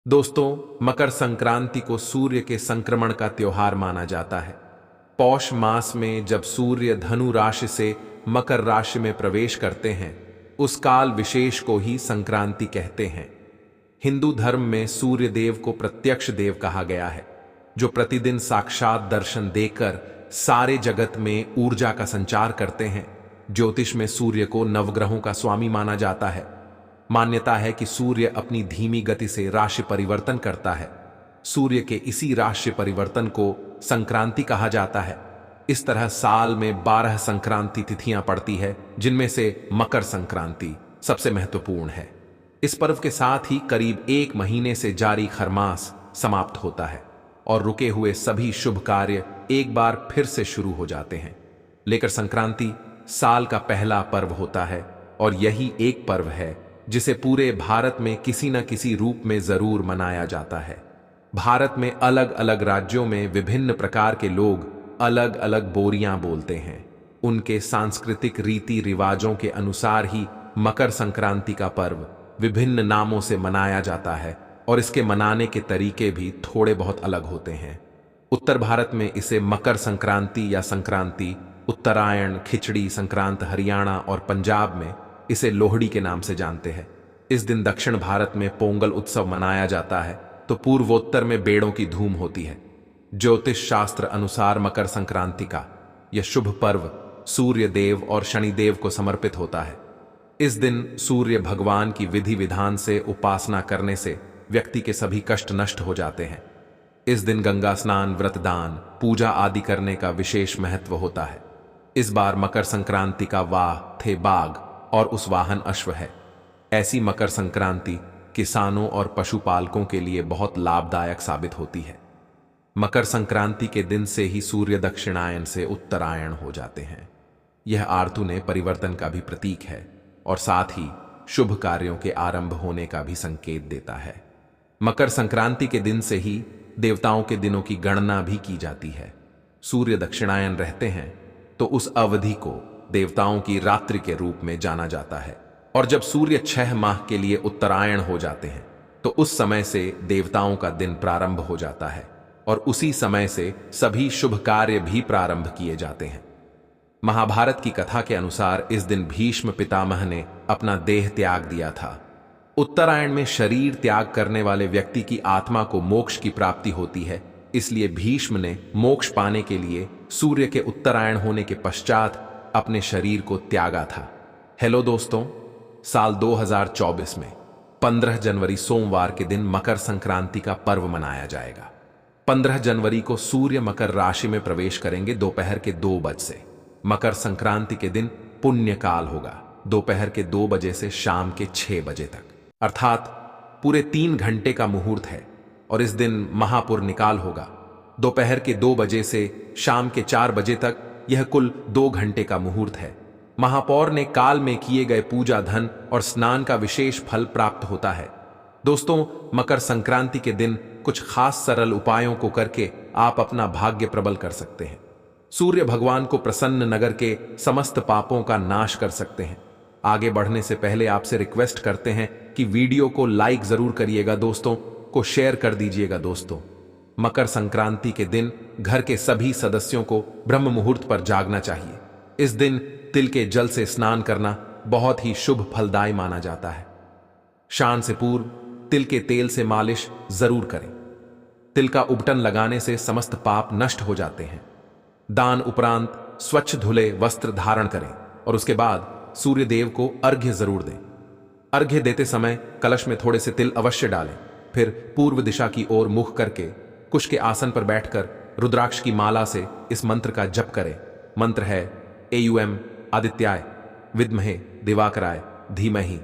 दोस्तों, मकर संक्रांति को सूर्य के संक्रमण का त्योहार माना जाता है। पौष मास में जब सूर्य धनु राशि से मकर राशि में प्रवेश करते हैं, उस काल विशेष को ही संक्रांति कहते हैं। हिंदू धर्म में सूर्य देव को प्रत्यक्ष देव कहा गया है, जो प्रतिदिन साक्षात दर्शन देकर सारे जगत में ऊर्जा का संचार करते हैं। ज्योतिष में सूर्य को नवग्रहों का स्वामी माना जाता है। मान्यता है कि सूर्य अपनी धीमी गति से राशि परिवर्तन करता है। सूर्य के इसी राशि परिवर्तन को संक्रांति कहा जाता है। इस तरह साल में 12 संक्रांति तिथियां पड़ती है, जिनमें से मकर संक्रांति सबसे महत्वपूर्ण है। इस पर्व के साथ ही करीब 1 महीने से जारी खरमास समाप्त होता है और रुके हुए सभी शुभ कार्य एक बार फिर से शुरू हो जाते हैं। लेकर संक्रांति साल का पहला पर्व होता है और यही एक पर्व है जिसे पूरे भारत में किसी न किसी रूप में जरूर मनाया जाता है। भारत में अलग अलग राज्यों में विभिन्न प्रकार के लोग अलग अलग बोलियां बोलते हैं। उनके सांस्कृतिक रीति रिवाजों के अनुसार ही मकर संक्रांति का पर्व विभिन्न नामों से मनाया जाता है और इसके मनाने के तरीके भी थोड़े बहुत अलग होते हैं। उत्तर भारत में इसे मकर संक्रांति या संक्रांति, उत्तरायण, खिचड़ी संक्रांत हरियाणा और पंजाब में इसे लोहड़ी के नाम से जानते हैं। इस दिन दक्षिण भारत में पोंगल उत्सव मनाया जाता है, तो पूर्वोत्तर में बेड़ों की धूम होती है। ज्योतिष शास्त्र अनुसार मकर संक्रांति का यह शुभ पर्व सूर्य देव और शनिदेव को समर्पित होता है। इस दिन सूर्य भगवान की विधि विधान से उपासना करने से व्यक्ति के सभी कष्ट नष्ट हो जाते हैं। इस दिन गंगा स्नान, व्रतदान, पूजा आदि करने का विशेष महत्व होता है। इस बार मकर संक्रांति का वाह थे बाघ और उस वाहन अश्व है। ऐसी मकर संक्रांति किसानों और पशुपालकों के लिए बहुत लाभदायक साबित होती है। मकर संक्रांति के दिन से ही सूर्य दक्षिणायन से उत्तरायण हो जाते हैं। यह आर्तुने परिवर्तन का भी प्रतीक है और साथ ही शुभ कार्यों के आरंभ होने का भी संकेत देता है। मकर संक्रांति के दिन से ही देवताओं के दिनों की गणना भी की जाती है। सूर्य दक्षिणायन रहते हैं तो उस अवधि को देवताओं की रात्रि के रूप में जाना जाता है, और जब सूर्य 6 माह के लिए उत्तरायण हो जाते हैं तो उस समय से देवताओं का दिन प्रारंभ हो जाता है और उसी समय से सभी शुभ कार्य भी प्रारंभ किए जाते हैं। महाभारत की कथा के अनुसार इस दिन भीष्म पितामह ने अपना देह त्याग दिया था। उत्तरायण में शरीर त्याग करने वाले व्यक्ति की आत्मा को मोक्ष की प्राप्ति होती है, इसलिए भीष्म ने मोक्ष पाने के लिए सूर्य के उत्तरायण होने के पश्चात अपने शरीर को त्यागा था। हेलो दोस्तों, साल 2024 में 15 जनवरी सोमवार के दिन मकर संक्रांति का पर्व मनाया जाएगा। 15 जनवरी को सूर्य मकर राशि में प्रवेश करेंगे दोपहर के 2 बजे से। मकर संक्रांति के दिन पुण्य काल होगा दोपहर के 2 बजे से शाम के 6 बजे तक, अर्थात पूरे 3 घंटे का मुहूर्त है। और इस दिन महापुर निकाल होगा दोपहर के 2 बजे से शाम के 4 बजे तक। यह कुल 2 घंटे का मुहूर्त है। महापौर ने काल में किए गए पूजा धन और स्नान का विशेष फल प्राप्त होता है। दोस्तों, मकर संक्रांति के दिन कुछ खास सरल उपायों को करके आप अपना भाग्य प्रबल कर सकते हैं। सूर्य भगवान को प्रसन्न नगर के समस्त पापों का नाश कर सकते हैं। आगे बढ़ने से पहले आपसे रिक्वेस्ट करते हैं कि वीडियो को लाइक जरूर करिएगा, दोस्तों को शेयर कर दीजिएगा। दोस्तों, मकर संक्रांति के दिन घर के सभी सदस्यों को ब्रह्म मुहूर्त पर जागना चाहिए। इस दिन तिल के जल से स्नान करना बहुत ही शुभ फलदायी माना जाता है। शान से पूर्व तिल के तेल से मालिश जरूर करें। तिल का उबटन लगाने से समस्त पाप नष्ट हो जाते हैं। दान उपरांत स्वच्छ धुले वस्त्र धारण करें और उसके बाद सूर्य देव को अर्घ्य जरूर दें। अर्घ्य देते समय कलश में थोड़े से तिल अवश्य डालें। फिर पूर्व दिशा की ओर मुख करके कुश के आसन पर बैठकर रुद्राक्ष की माला से इस मंत्र का जप करें। मंत्र है एयुएम आदित्याय विद्महे दिवाकराय धीमहि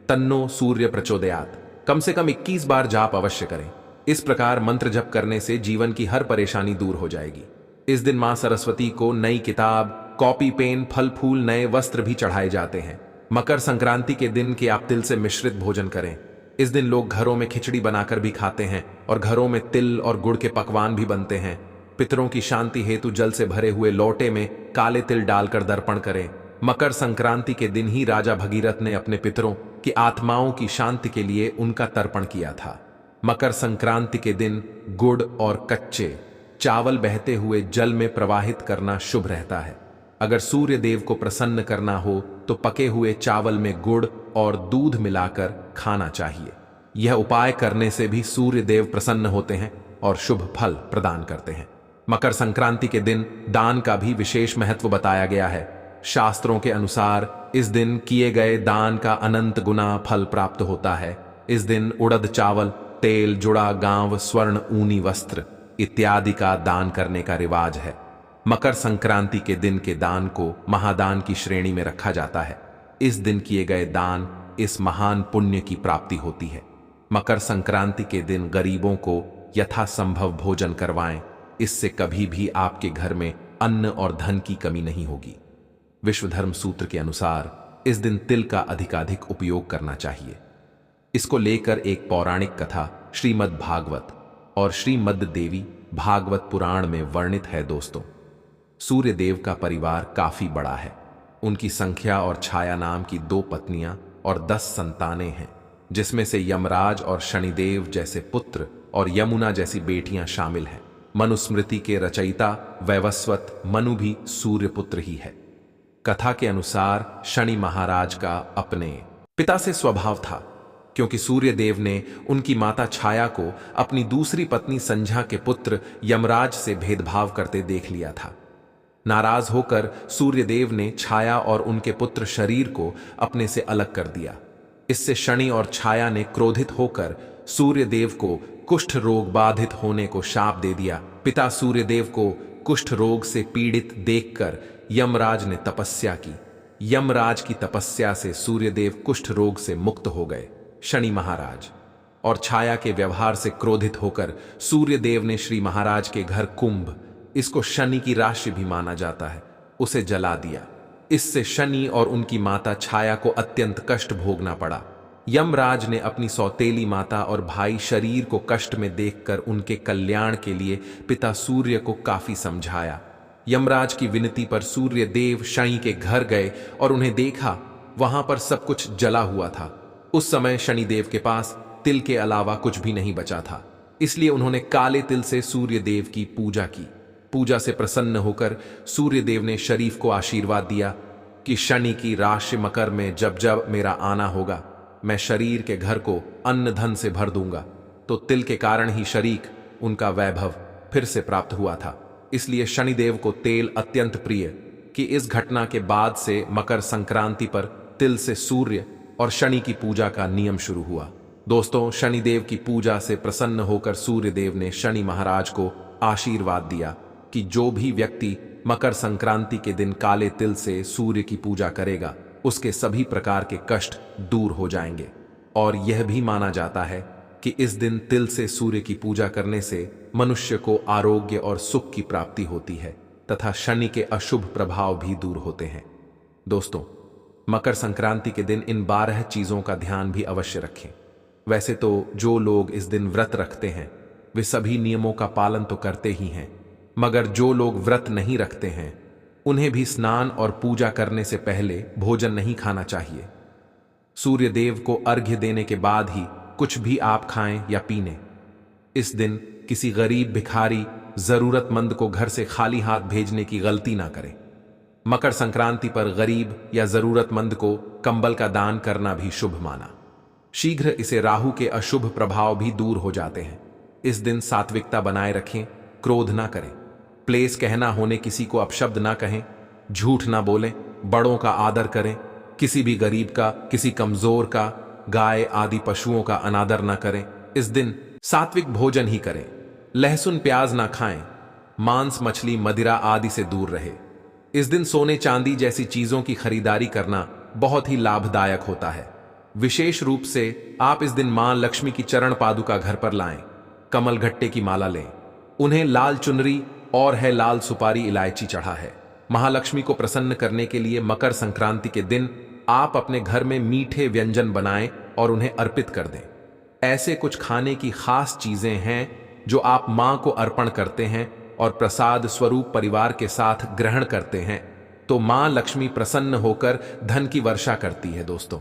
तन्नो सूर्य प्रचोदयात। कम से कम 21 बार जाप अवश्य करें। इस प्रकार मंत्र जप करने से जीवन की हर परेशानी दूर हो जाएगी। इस दिन मां सरस्वती को नई किताब, कॉपी, पेन, फल फूल, नए वस्त्र भी चढ़ाए जाते हैं। मकर संक्रांति के दिन के आप तिल से मिश्रित भोजन करें। इस दिन लोग घरों में खिचड़ी बनाकर भी खाते हैं और घरों में तिल और गुड़ के पकवान भी बनते हैं। पितरों की शांति हेतु जल से भरे हुए लोटे में काले तिल डालकर दर्पण करें। मकर संक्रांति के दिन ही राजा भगीरथ ने अपने पितरों की आत्माओं की शांति के लिए उनका तर्पण किया था। मकर संक्रांति के दिन गुड़ और कच्चे चावल बहते हुए जल में प्रवाहित करना शुभ रहता है। अगर सूर्य देव को प्रसन्न करना हो तो पके हुए चावल में गुड़ और दूध मिलाकर खाना चाहिए। यह उपाय करने से भी सूर्य देव प्रसन्न होते हैं और शुभ फल प्रदान करते हैं। मकर संक्रांति के दिन दान का भी विशेष महत्व बताया गया है। शास्त्रों के अनुसार इस दिन किए गए दान का अनंत गुना फल प्राप्त होता है। इस दिन उड़द चावल, तेल, जुड़ा गांव, स्वर्ण, ऊनी वस्त्र इत्यादि का दान करने का रिवाज है। मकर संक्रांति के दिन के दान को महादान की श्रेणी में रखा जाता है। इस दिन किए गए दान इस महान पुण्य की प्राप्ति होती है। मकर संक्रांति के दिन गरीबों को यथासंभव भोजन करवाएं। इससे कभी भी आपके घर में अन्न और धन की कमी नहीं होगी। विश्व धर्म सूत्र के अनुसार इस दिन तिल का अधिकाधिक उपयोग करना चाहिए। इसको लेकर एक पौराणिक कथा श्रीमद् भागवत और श्रीमद् देवी भागवत पुराण में वर्णित है। दोस्तों, सूर्य देव का परिवार काफी बड़ा है। उनकी संख्या और छाया नाम की 2 पत्नियां और 10 संतानें हैं, जिसमें से यमराज और शनिदेव जैसे पुत्र और यमुना जैसी बेटियां शामिल हैं। मनुस्मृति के रचयिता वैवस्वत मनु भी सूर्य पुत्र ही है। कथा के अनुसार शनि महाराज का अपने पिता से स्वभाव था, क्योंकि सूर्य देव ने उनकी माता छाया को अपनी दूसरी पत्नी संध्या के पुत्र यमराज से भेदभाव करते देख लिया था। नाराज होकर सूर्यदेव ने छाया और उनके पुत्र शरीर को अपने से अलग कर दिया। इससे शनि और छाया ने क्रोधित होकर सूर्यदेव को कुष्ठ रोग बाधित होने को शाप दे दिया। पिता सूर्यदेव को कुष्ठ रोग से पीड़ित देखकर यमराज ने तपस्या की। यमराज की तपस्या से सूर्यदेव कुष्ठ रोग से मुक्त हो गए। शनि महाराज और छाया के व्यवहार से क्रोधित होकर सूर्यदेव ने श्री महाराज के घर कुंभ, इसको शनि की राशि भी माना जाता है, उसे जला दिया। इससे शनि और उनकी माता छाया को अत्यंत कष्ट भोगना पड़ा। यमराज ने अपनी सौतेली माता और भाई शरीर को कष्ट में देखकर उनके कल्याण के लिए पिता सूर्य को काफी समझाया। यमराज की विनती पर सूर्य देव शनि के घर गए और उन्हें देखा, वहां पर सब कुछ जला हुआ था। उस समय शनिदेव के पास तिल के अलावा कुछ भी नहीं बचा था, इसलिए उन्होंने काले तिल से सूर्य देव की पूजा की। पूजा से प्रसन्न होकर सूर्यदेव ने शरीफ को आशीर्वाद दिया कि शनि की राशि मकर में जब जब मेरा आना होगा, मैं शरीर के घर को अन्न धन से भर दूंगा। तो तिल के कारण ही शरीक उनका वैभव फिर से प्राप्त हुआ था। इसलिए शनिदेव को तेल अत्यंत प्रिय कि इस घटना के बाद से मकर संक्रांति पर तिल से सूर्य और शनि की पूजा का नियम शुरू हुआ। दोस्तों, शनिदेव की पूजा से प्रसन्न होकर सूर्यदेव ने शनि महाराज को आशीर्वाद दिया कि जो भी व्यक्ति मकर संक्रांति के दिन काले तिल से सूर्य की पूजा करेगा, उसके सभी प्रकार के कष्ट दूर हो जाएंगे। और यह भी माना जाता है कि इस दिन तिल से सूर्य की पूजा करने से मनुष्य को आरोग्य और सुख की प्राप्ति होती है तथा शनि के अशुभ प्रभाव भी दूर होते हैं। दोस्तों, मकर संक्रांति के दिन इन 12 चीजों का ध्यान भी अवश्य रखें। वैसे तो जो लोग इस दिन व्रत रखते हैं वे सभी नियमों का पालन तो करते ही हैं, मगर जो लोग व्रत नहीं रखते हैं उन्हें भी स्नान और पूजा करने से पहले भोजन नहीं खाना चाहिए। सूर्य देव को अर्घ्य देने के बाद ही कुछ भी आप खाएं या पीने। इस दिन किसी गरीब, भिखारी, जरूरतमंद को घर से खाली हाथ भेजने की गलती ना करें। मकर संक्रांति पर गरीब या जरूरतमंद को कंबल का दान करना भी शुभ माना। शीघ्र इसे राहु के अशुभ प्रभाव भी दूर हो जाते हैं। इस दिन सात्विकता बनाए रखें, क्रोध ना करें, प्लेस कहना होने किसी को अपशब्द ना कहें, झूठ ना बोलें, बड़ों का आदर करें, किसी भी गरीब का, किसी कमजोर का, गाय आदि पशुओं का अनादर ना करें। इस दिन सात्विक भोजन ही करें, लहसुन प्याज ना खाएं, मांस मछली मदिरा आदि से दूर रहे। इस दिन सोने चांदी जैसी चीजों की खरीदारी करना बहुत ही लाभदायक होता है। विशेष रूप से आप इस दिन मां लक्ष्मी की चरण पादुका घर पर लाएं, कमल घट्टे की माला लें, उन्हें लाल चुनरी और है लाल सुपारी इलायची चढ़ा है। महालक्ष्मी को प्रसन्न करने के लिए मकर संक्रांति के दिन आप अपने घर में मीठे व्यंजन बनाएं और उन्हें अर्पित कर दें। ऐसे कुछ खाने की खास चीजें हैं जो आप मां को अर्पण करते हैं और प्रसाद स्वरूप परिवार के साथ ग्रहण करते हैं, तो मां लक्ष्मी प्रसन्न होकर धन की वर्षा करती है। दोस्तों,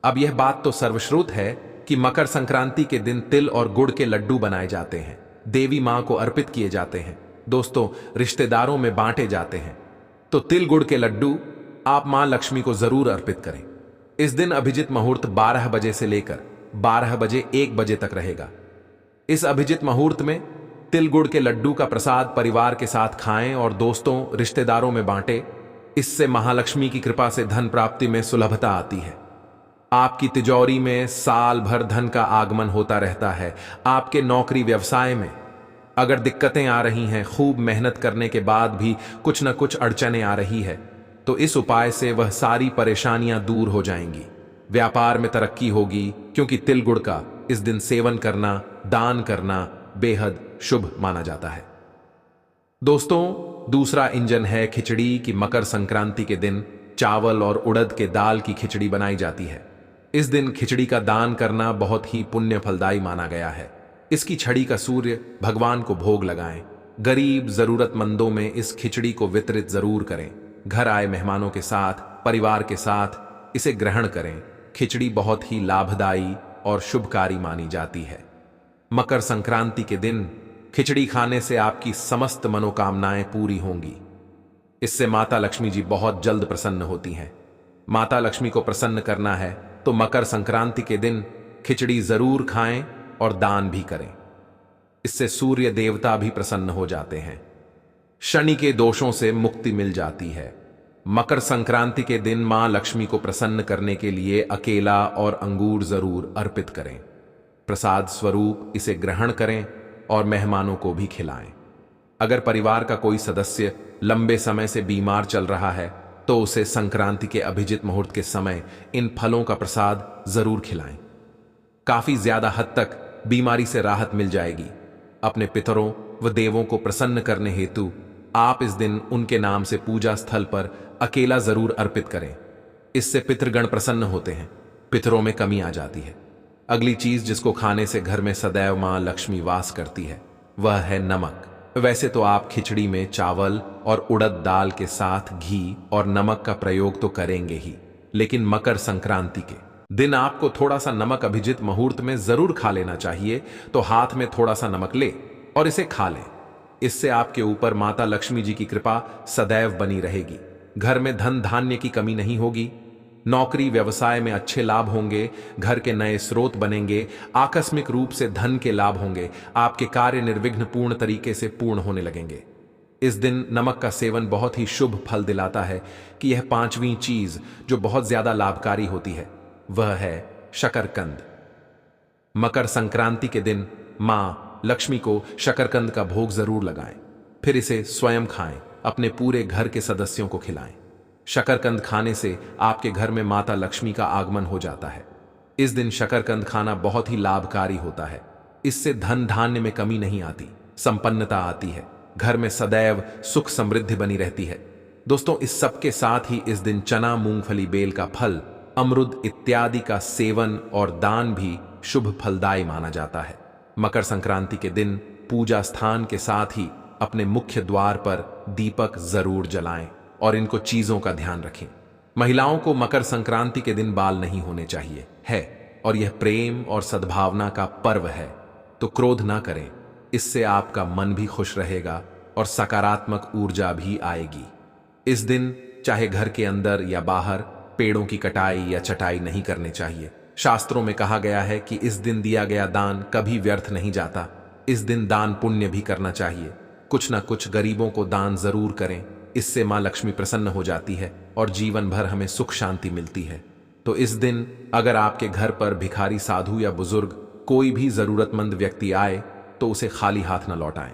अब यह बात तो सर्वश्रुत है कि मकर संक्रांति के दिन तिल और गुड़ के लड्डू बनाए जाते हैं, देवी मां को अर्पित किए जाते हैं, दोस्तों रिश्तेदारों में बांटे जाते हैं। तो तिल गुड़ के लड्डू आप मां लक्ष्मी को जरूर अर्पित करें। इस दिन अभिजित मुहूर्त 12 बजे से लेकर 12 बजे 1 बजे तक रहेगा। इस अभिजित मुहूर्त में तिल गुड़ के लड्डू का प्रसाद परिवार के साथ खाएं और दोस्तों रिश्तेदारों में बांटें। इससे महालक्ष्मी की कृपा से धन प्राप्ति में सुलभता आती है। आपकी तिजोरी में साल भर धन का आगमन होता रहता है। आपके नौकरी व्यवसाय में अगर दिक्कतें आ रही हैं, खूब मेहनत करने के बाद भी कुछ न कुछ अड़चनें आ रही है, तो इस उपाय से वह सारी परेशानियां दूर हो जाएंगी। व्यापार में तरक्की होगी, क्योंकि तिल गुड़ का इस दिन सेवन करना, दान करना बेहद शुभ माना जाता है। दोस्तों दूसरा इंजन है खिचड़ी की। मकर संक्रांति के दिन चावल और उड़द के दाल की खिचड़ी बनाई जाती है। इस दिन खिचड़ी का दान करना बहुत ही पुण्य फलदायी माना गया है। इसकी छड़ी का सूर्य भगवान को भोग लगाएं। गरीब जरूरतमंदों में इस खिचड़ी को वितरित जरूर करें। घर आए मेहमानों के साथ, परिवार के साथ इसे ग्रहण करें। खिचड़ी बहुत ही लाभदायी और शुभकारी मानी जाती है। मकर संक्रांति के दिन खिचड़ी खाने से आपकी समस्त मनोकामनाएं पूरी होंगी। इससे माता लक्ष्मी जी बहुत जल्द प्रसन्न होती हैं। माता लक्ष्मी को प्रसन्न करना है तो मकर संक्रांति के दिन खिचड़ी जरूर खाएं और दान भी करें। इससे सूर्य देवता भी प्रसन्न हो जाते हैं। शनि के दोषों से मुक्ति मिल जाती है। मकर संक्रांति के दिन मां लक्ष्मी को प्रसन्न करने के लिए अकेला और अंगूर जरूर अर्पित करें। प्रसाद स्वरूप इसे ग्रहण करें और मेहमानों को भी खिलाएं। अगर परिवार का कोई सदस्य लंबे समय से बीमार चल रहा है तो उसे संक्रांति के अभिजित मुहूर्त के समय इन फलों का प्रसाद जरूर खिलाएं। काफी ज्यादा हद तक बीमारी से राहत मिल जाएगी। अपने पितरों व देवों को प्रसन्न करने हेतु आप इस दिन उनके नाम से पूजा स्थल पर अकेला जरूर अर्पित करें। इससे पितृगण प्रसन्न होते हैं, पितरों में कमी आ जाती है। अगली चीज जिसको खाने से घर में सदैव मां लक्ष्मी वास करती है वह है नमक। वैसे तो आप खिचड़ी में चावल और उड़द दाल के साथ घी और नमक का प्रयोग तो करेंगे ही, लेकिन मकर संक्रांति के दिन आपको थोड़ा सा नमक अभिजित मुहूर्त में जरूर खा लेना चाहिए। तो हाथ में थोड़ा सा नमक ले और इसे खा लें। इससे आपके ऊपर माता लक्ष्मी जी की कृपा सदैव बनी रहेगी। घर में धन धान्य की कमी नहीं होगी। नौकरी व्यवसाय में अच्छे लाभ होंगे। घर के नए स्रोत बनेंगे। आकस्मिक रूप से धन के लाभ होंगे। आपके कार्य निर्विघ्न पूर्ण तरीके से पूर्ण होने लगेंगे। इस दिन नमक का सेवन बहुत ही शुभ फल दिलाता है कि यह पांचवी चीज जो बहुत ज्यादा लाभकारी होती है वह है शकरकंद। मकर संक्रांति के दिन मां लक्ष्मी को शकरकंद का भोग जरूर लगाएं। फिर इसे स्वयं खाएं, अपने पूरे घर के सदस्यों को खिलाएं। शकरकंद खाने से आपके घर में माता लक्ष्मी का आगमन हो जाता है। इस दिन शकरकंद खाना बहुत ही लाभकारी होता है। इससे धन धान्य में कमी नहीं आती, संपन्नता आती है। घर में सदैव सुख समृद्धि बनी रहती है। दोस्तों इस सब के साथ ही इस दिन चना, मूंगफली, बेल का फल, अमरुद इत्यादि का सेवन और दान भी शुभ फलदायी माना जाता है। मकर संक्रांति के दिन पूजा स्थान के साथ ही अपने मुख्य द्वार पर दीपक जरूर जलाएं और इनको चीजों का ध्यान रखें। महिलाओं को मकर संक्रांति के दिन बाल नहीं होने चाहिए है और यह प्रेम और सद्भावना का पर्व है, तो क्रोध ना करें। इससे आपका मन भी खुश रहेगा और सकारात्मक ऊर्जा भी आएगी। इस दिन चाहे घर के अंदर या बाहर पेड़ों की कटाई या चटाई नहीं करनी चाहिए। शास्त्रों में कहा गया है कि इस दिन दिया गया दान कभी व्यर्थ नहीं जाता। इस दिन दान पुण्य भी करना चाहिए। कुछ ना कुछ गरीबों को दान जरूर करें। इससे मां लक्ष्मी प्रसन्न हो जाती है और जीवन भर हमें सुख शांति मिलती है। तो इस दिन अगर आपके घर पर भिखारी, साधु या बुजुर्ग कोई भी जरूरतमंद व्यक्ति आए तो उसे खाली हाथ न लौटाएं।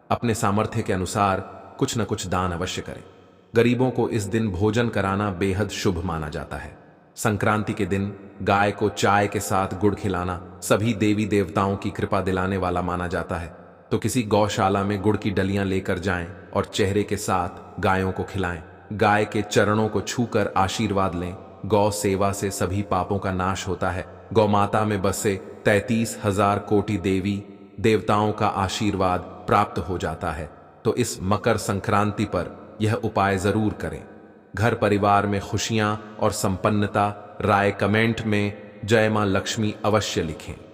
अपने सामर्थ्य के अनुसार कुछ न कुछ दान अवश्य करें। गरीबों को इस दिन भोजन कराना बेहद शुभ माना जाता है। संक्रांति के दिन गाय को चाय के साथ गुड़ खिलाना सभी देवी देवताओं की कृपा दिलाने वाला माना जाता है। तो किसी गौशाला में गुड़ की डलियां लेकर जाएं और चेहरे के साथ गायों को खिलाएं। गाय के चरणों को छूकर आशीर्वाद लें। गौ सेवा से सभी पापों का नाश होता है। गौ माता में बसे 33,000 कोटि देवी देवताओं का आशीर्वाद प्राप्त हो जाता है। तो इस मकर संक्रांति पर यह उपाय जरूर करें। घर परिवार में खुशियां और संपन्नता। राय कमेंट में जय मां लक्ष्मी अवश्य लिखें।